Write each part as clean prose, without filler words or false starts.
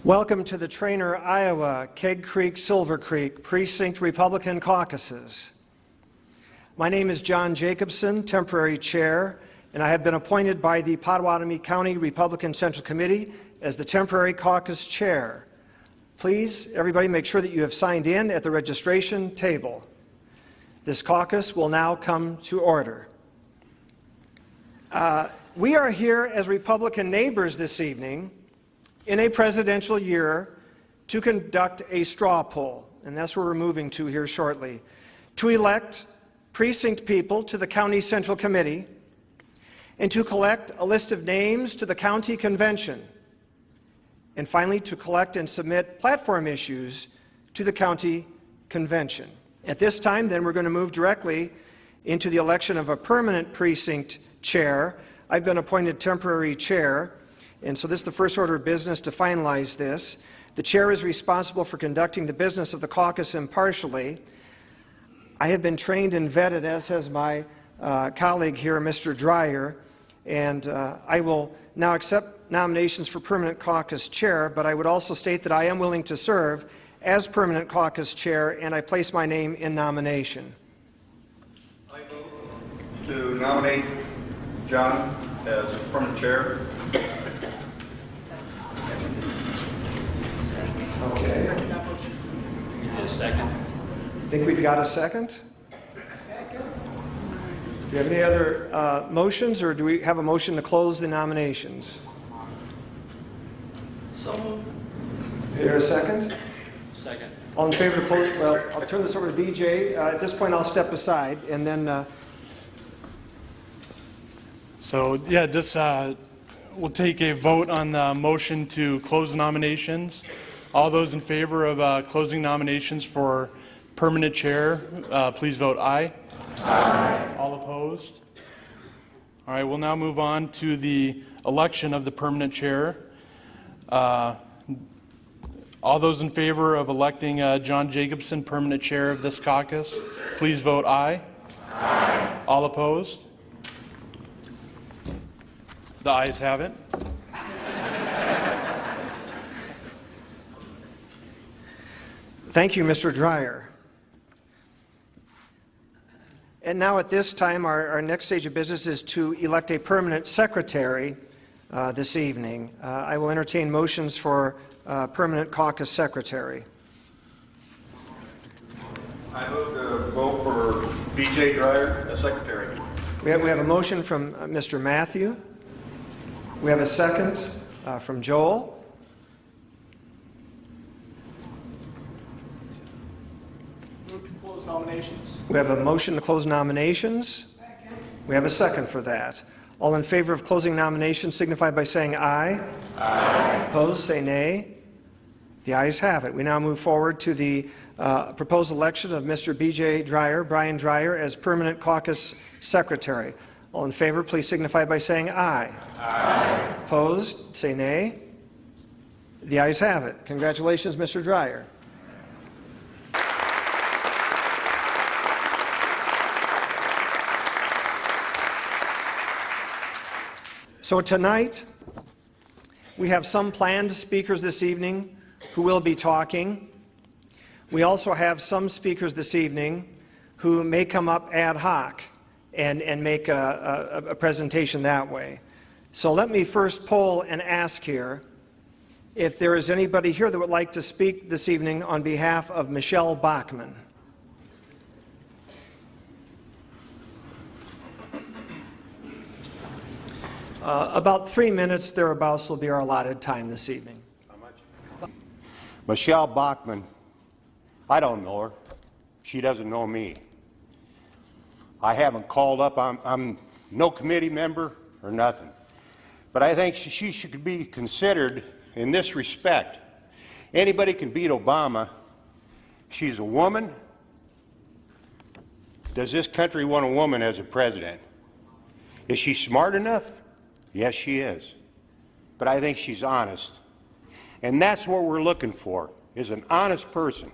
Welcome to the Trainer, Iowa, Keg Creek, Silver Creek Precinct Republican Caucuses. My name is John Jacobson, temporary chair, and I have been appointed by the Pottawatomie County Republican Central Committee as the temporary caucus chair. Please, everybody, make sure that you have signed in at the registration table. This caucus will now come to order. We are here as Republican neighbors this evening in a presidential year to conduct a straw poll, and that's where we're moving to here shortly, to elect precinct people to the County Central Committee and to collect a list of names to the county convention, and finally to collect and submit platform issues to the county convention. At this time, then, we're going to move directly into the election of a permanent precinct chair. I've been appointed temporary chair, and so this is the first order of business to finalize this. The chair is responsible for conducting the business of the caucus impartially. I have been trained and vetted, as has my colleague here, Mr. Dreyer, and I will now accept nominations for permanent caucus chair, but I would also state that I am willing to serve as permanent caucus chair, and I place my name in nomination. I vote to nominate John as permanent chair. Okay. A second. Think we've got a second? Do you have any other motions, or do we have a motion to close the nominations? So moved. Is there a second? Second. All in favor of closing? Well, I'll turn this over to BJ. At this point, I'll step aside, and then we'll take a vote on the motion to close nominations. All those in favor of closing nominations for permanent chair, please vote aye. Aye. All opposed? All right, we'll now move on to the election of the permanent chair. All those in favor of electing John Jacobson, permanent chair of this caucus, please vote aye. Aye. All opposed? The ayes have it. thank you, Mr. Dreyer. And now at this time, our next stage of business is to elect a permanent secretary this evening. I will entertain motions for permanent caucus secretary. I move to vote for B.J. Dreyer as secretary. We have a motion from Mr. Matthew. We have a second from Joel. Move to close nominations. We have a motion to close nominations. We have a second for that. All in favor of closing nominations signify by saying aye. Aye. Opposed, say nay. The ayes have it. We now move forward to the proposed election of Mr. B.J. Dreyer, Brian Dreyer, as permanent caucus secretary. All in favor, please signify by saying aye. Aye. Opposed, say nay. The ayes have it. Congratulations, Mr. Dreyer. So tonight, we have some planned speakers this evening who will be talking. We also have some speakers this evening who may come up ad hoc and make a presentation that way. So let me first poll and ask here if there is anybody here that would like to speak this evening on behalf of Michelle Bachmann. About 3 minutes thereabouts will be our allotted time this evening. How much? Michelle Bachmann, I don't know her. She doesn't know me. I haven't called up. I'm no committee member or nothing. But I think she should be considered in this respect. Anybody can beat Obama. She's a woman. Does this country want a woman as a president? Is she smart enough? Yes, she is. But I think she's honest. And that's what we're looking for, is an honest person.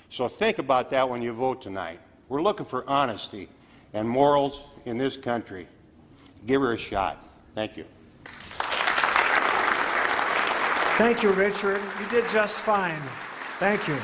So think about that when you vote tonight. We're looking for honesty and morals in this country. Give her a shot. Thank you. Thank you, Richard. You did just fine. Thank you.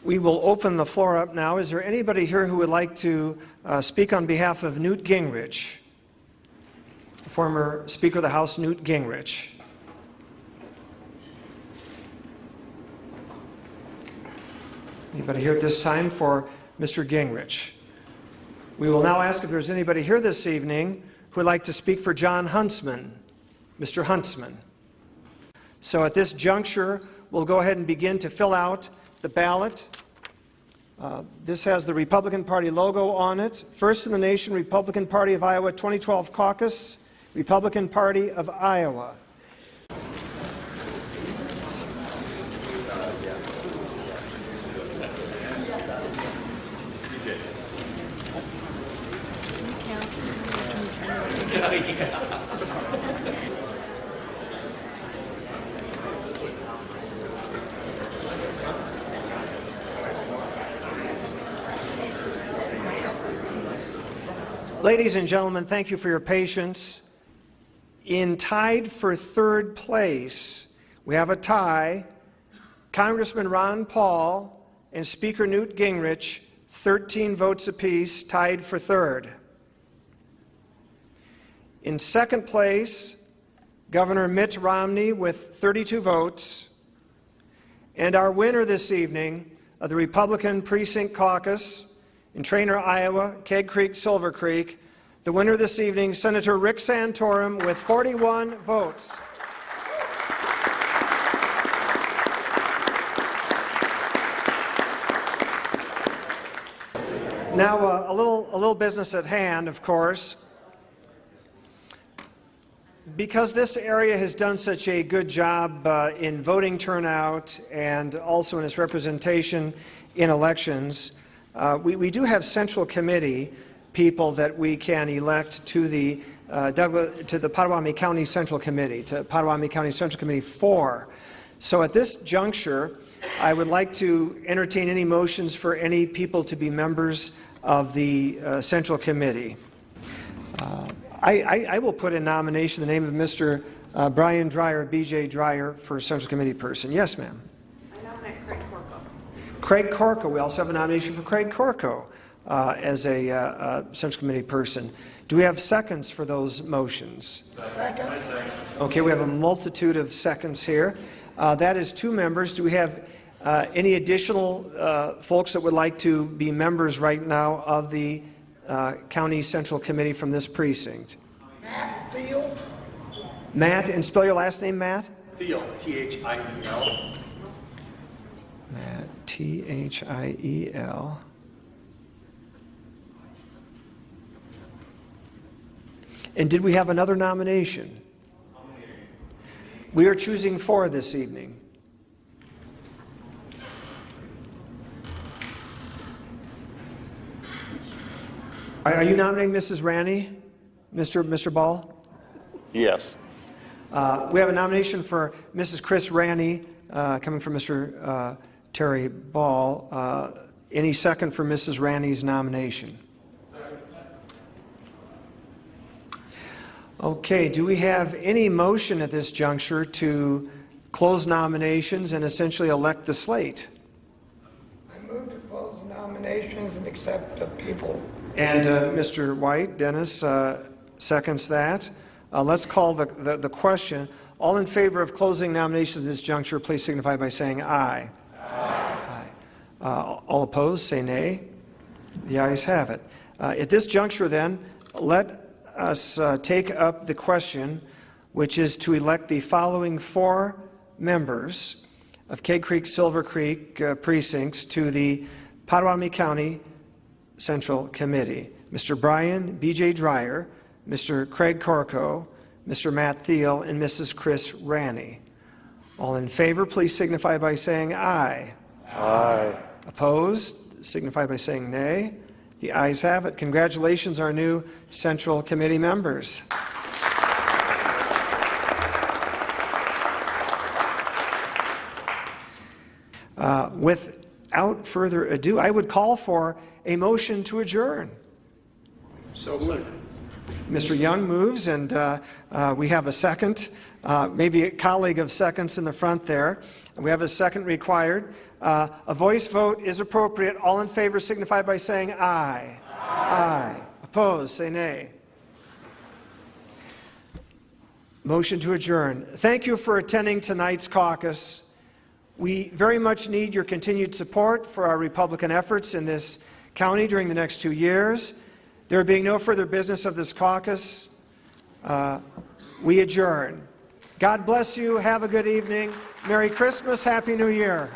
We will open the floor up now. Is there anybody here who would like to speak on behalf of Newt Gingrich, former Speaker of the House Newt Gingrich? Anybody here at this time for Mr. Gingrich? We will now ask if there's anybody here this evening who would like to speak for John Huntsman, Mr. Huntsman. So at this juncture, we'll go ahead and begin to fill out the ballot. This has the Republican Party logo on it. First in the nation, Republican Party of Iowa 2012 Caucus, Republican Party of Iowa. Ladies and gentlemen, thank you for your patience. Tied for third place, we have a tie. Congressman Ron Paul and Speaker Newt Gingrich, 13 votes apiece, tied for third. In second place, Governor Mitt Romney with 32 votes. And our winner this evening of the Republican Precinct Caucus in Trainer, Iowa, Keg Creek, Silver Creek, the winner this evening, Senator Rick Santorum with 41 votes. Now, a little business at hand, of course. Because this area has done such a good job in voting turnout and also in its representation in elections, we do have Central Committee people that we can elect to the Potawatomi County Central Committee, to Potawatomi County Central Committee 4. So at this juncture, I would like to entertain any motions for any people to be members of the Central Committee. I will put in nomination the name of Mr. Brian Dreyer, B.J. Dreyer, for Central Committee person. Yes, ma'am. I nominate Craig Corco. Craig Corco. We also have a nomination for Craig Corco as a Central Committee person. Do we have seconds for those motions? Second. Okay, we have a multitude of seconds here. That is 2 members. Do we have any additional folks that would like to be members right now of the County Central Committee from this precinct? Matt Thiel. Matt, and spell your last name, Matt? Thiel, Thiel. Matt, Thiel. And did we have another nomination? We are choosing 4 this evening. Are you nominating Mrs. Ranney, Mr. Ball? Yes. We have a nomination for Mrs. Chris Ranney, coming from Mr. Terry Ball. Any second for Mrs. Ranney's nomination? Okay, do we have any motion at this juncture to close nominations and essentially elect the slate? I move to close nominations and accept the people. And Mr. White, Dennis, seconds that. Let's call the question. All in favor of closing nominations at this juncture, please signify by saying aye. Aye. All opposed, say nay. The ayes have it. At this juncture, then, let us take up the question, which is to elect the following 4 members of Keg Creek, Silver Creek precincts to the Potawatomi County Central Committee. Mr. Brian B.J. Dreyer, Mr. Craig Corco, Mr. Matt Thiel, and Mrs. Chris Ranney. All in favor, please signify by saying aye. Aye. Opposed, signify by saying nay. The ayes have it. Congratulations, our new Central Committee members. Without further ado, I would call for a motion to adjourn. So moved. Mr. Young moves, and we have a second, maybe a colleague of seconds in the front there. We have a second required. A voice vote is appropriate. All in favor signify by saying aye. Aye. Opposed, say nay. Motion to adjourn. Thank you for attending tonight's caucus. We very much need your continued support for our Republican efforts in this county during the next 2 years. There being no further business of this caucus, we adjourn. God bless you. Have a good evening. Merry Christmas. Happy New Year.